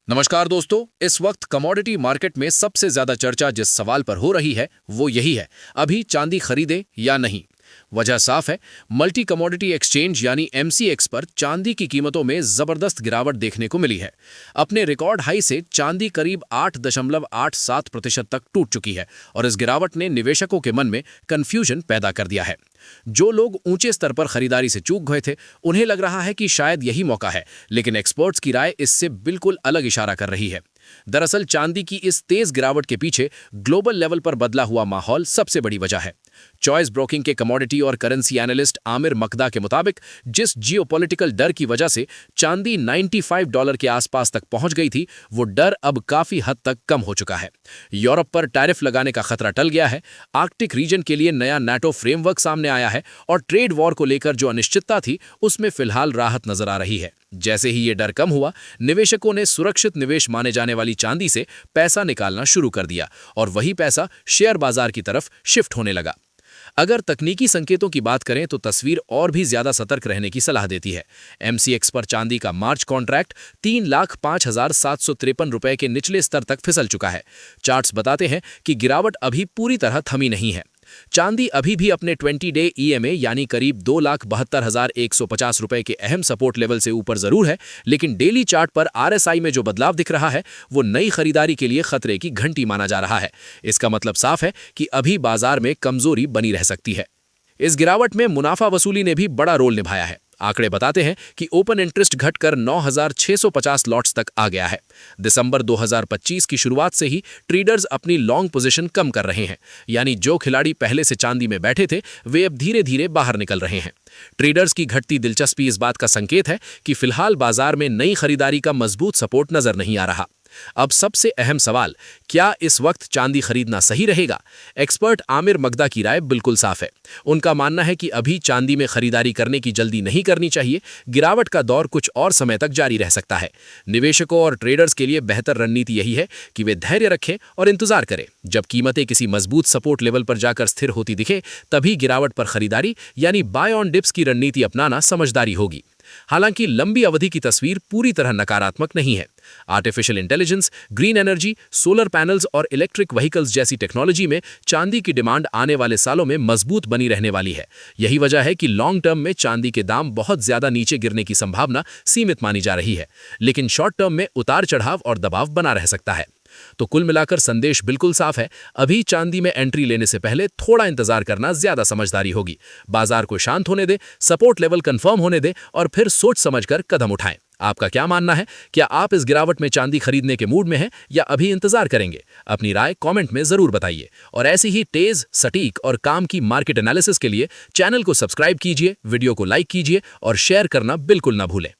नमस्कार दोस्तों। इस वक्त कमोडिटी मार्केट में सबसे ज्यादा चर्चा जिस सवाल पर हो रही है वो यही है, अभी चांदी खरीदें या नहीं। वजह साफ है, मल्टी कमोडिटी एक्सचेंज यानी एमसीएक्स पर चांदी की कीमतों में जबरदस्त गिरावट देखने को मिली है। अपने रिकॉर्ड हाई से चांदी करीब 8.87% तक टूट चुकी है और इस गिरावट ने निवेशकों के मन में कंफ्यूजन पैदा कर दिया है। जो लोग ऊंचे स्तर पर खरीदारी से चूक गए थे, उन्हें लग रहा है कि शायद यही मौका है, लेकिन एक्सपर्ट्स की राय इससे बिल्कुल अलग इशारा कर रही है। दरअसल चांदी की इस तेज गिरावट के पीछे ग्लोबल लेवल पर बदला हुआ माहौल सबसे बड़ी वजह है। चॉइस ब्रोकिंग के कमोडिटी और करेंसी एनालिस्ट आमिर मकदा के मुताबिक जिस जियोपॉलिटिकल डर की वजह से चांदी $95 के आसपास तक पहुंच गई थी, वो डर अब काफी हद तक कम हो चुका है। यूरोप पर टैरिफ लगाने का खतरा टल गया है, आर्कटिक रीजन के लिए नया नाटो फ्रेमवर्क सामने आया है और ट्रेड वॉर को लेकर जो अनिश्चितता थी उसमें फिलहाल राहत नजर आ रही है। जैसे ही ये डर कम हुआ, निवेशकों ने सुरक्षित निवेश माने जाने वाली चांदी से पैसा निकालना शुरू कर दिया और वही पैसा शेयर बाजार की तरफ शिफ्ट होने लगा। अगर तकनीकी संकेतों की बात करें तो तस्वीर और भी ज्यादा सतर्क रहने की सलाह देती है। एमसीएक्स पर चांदी का मार्च कॉन्ट्रैक्ट 3,05,753 रुपए के निचले स्तर तक फिसल चुका है। चार्ट्स बताते हैं कि गिरावट अभी पूरी तरह थमी नहीं है। चांदी अभी भी अपने 20-डे ईएमए यानी करीब 2,72,150 रुपए के अहम सपोर्ट लेवल से ऊपर जरूर है, लेकिन डेली चार्ट पर आरएसआई में जो बदलाव दिख रहा है वो नई खरीदारी के लिए खतरे की घंटी माना जा रहा है। इसका मतलब साफ है कि अभी बाजार में कमजोरी बनी रह सकती है। इस गिरावट में मुनाफा वसूली ने भी बड़ा रोल निभाया है। आंकड़े बताते हैं कि ओपन इंटरेस्ट घटकर 9,650 लॉट्स तक आ गया है। दिसंबर 2025 की शुरुआत से ही ट्रेडर्स अपनी लॉन्ग पोजीशन कम कर रहे हैं, यानी जो खिलाड़ी पहले से चांदी में बैठे थे वे अब धीरे धीरे बाहर निकल रहे हैं। ट्रेडर्स की घटती दिलचस्पी इस बात का संकेत है कि फिलहाल बाजार में नई खरीदारी का मजबूत सपोर्ट नजर नहीं आ रहा। अब सबसे अहम सवाल, क्या इस वक्त चांदी खरीदना सही रहेगा? एक्सपर्ट आमिर मकदा की राय बिल्कुल साफ है। उनका मानना है कि अभी चांदी में खरीदारी करने की जल्दी नहीं करनी चाहिए। गिरावट का दौर कुछ और समय तक जारी रह सकता है। निवेशकों और ट्रेडर्स के लिए बेहतर रणनीति यही है कि वे धैर्य रखें और इंतजार करें। जब कीमतें किसी मजबूत सपोर्ट लेवल पर जाकर स्थिर होती दिखे, तभी गिरावट पर खरीदारी यानी बाय ऑन डिप्स की रणनीति अपनाना समझदारी होगी। हालांकि लंबी अवधि की तस्वीर पूरी तरह नकारात्मक नहीं है। Artificial intelligence, green energy, solar panels और इलेक्ट्रिक व्हीकल्स जैसी टेक्नोलॉजी में चांदी की डिमांड आने वाले सालों में मजबूत बनी रहने वाली है। यही वजह है कि लॉन्ग टर्म में चांदी के दाम बहुत ज्यादा नीचे गिरने की संभावना सीमित मानी जा रही है, लेकिन शॉर्ट टर्म में उतार चढ़ाव और दबाव बना रह सकता है। तो कुल मिलाकर संदेश बिल्कुल साफ है, अभी चांदी में एंट्री लेने से पहले थोड़ा इंतजार करना ज्यादा समझदारी होगी। बाजार को शांत होने दे, सपोर्ट लेवल कंफर्म होने दे और फिर सोच समझकर कदम उठाएं। आपका क्या मानना है? क्या आप इस गिरावट में चांदी खरीदने के मूड में हैं या अभी इंतजार करेंगे? अपनी राय कमेंट में जरूर बताइए और ऐसी ही तेज, सटीक और काम की मार्केट एनालिसिस के लिए चैनल को सब्सक्राइब कीजिए, वीडियो को लाइक कीजिए और शेयर करना बिल्कुल ना भूलें।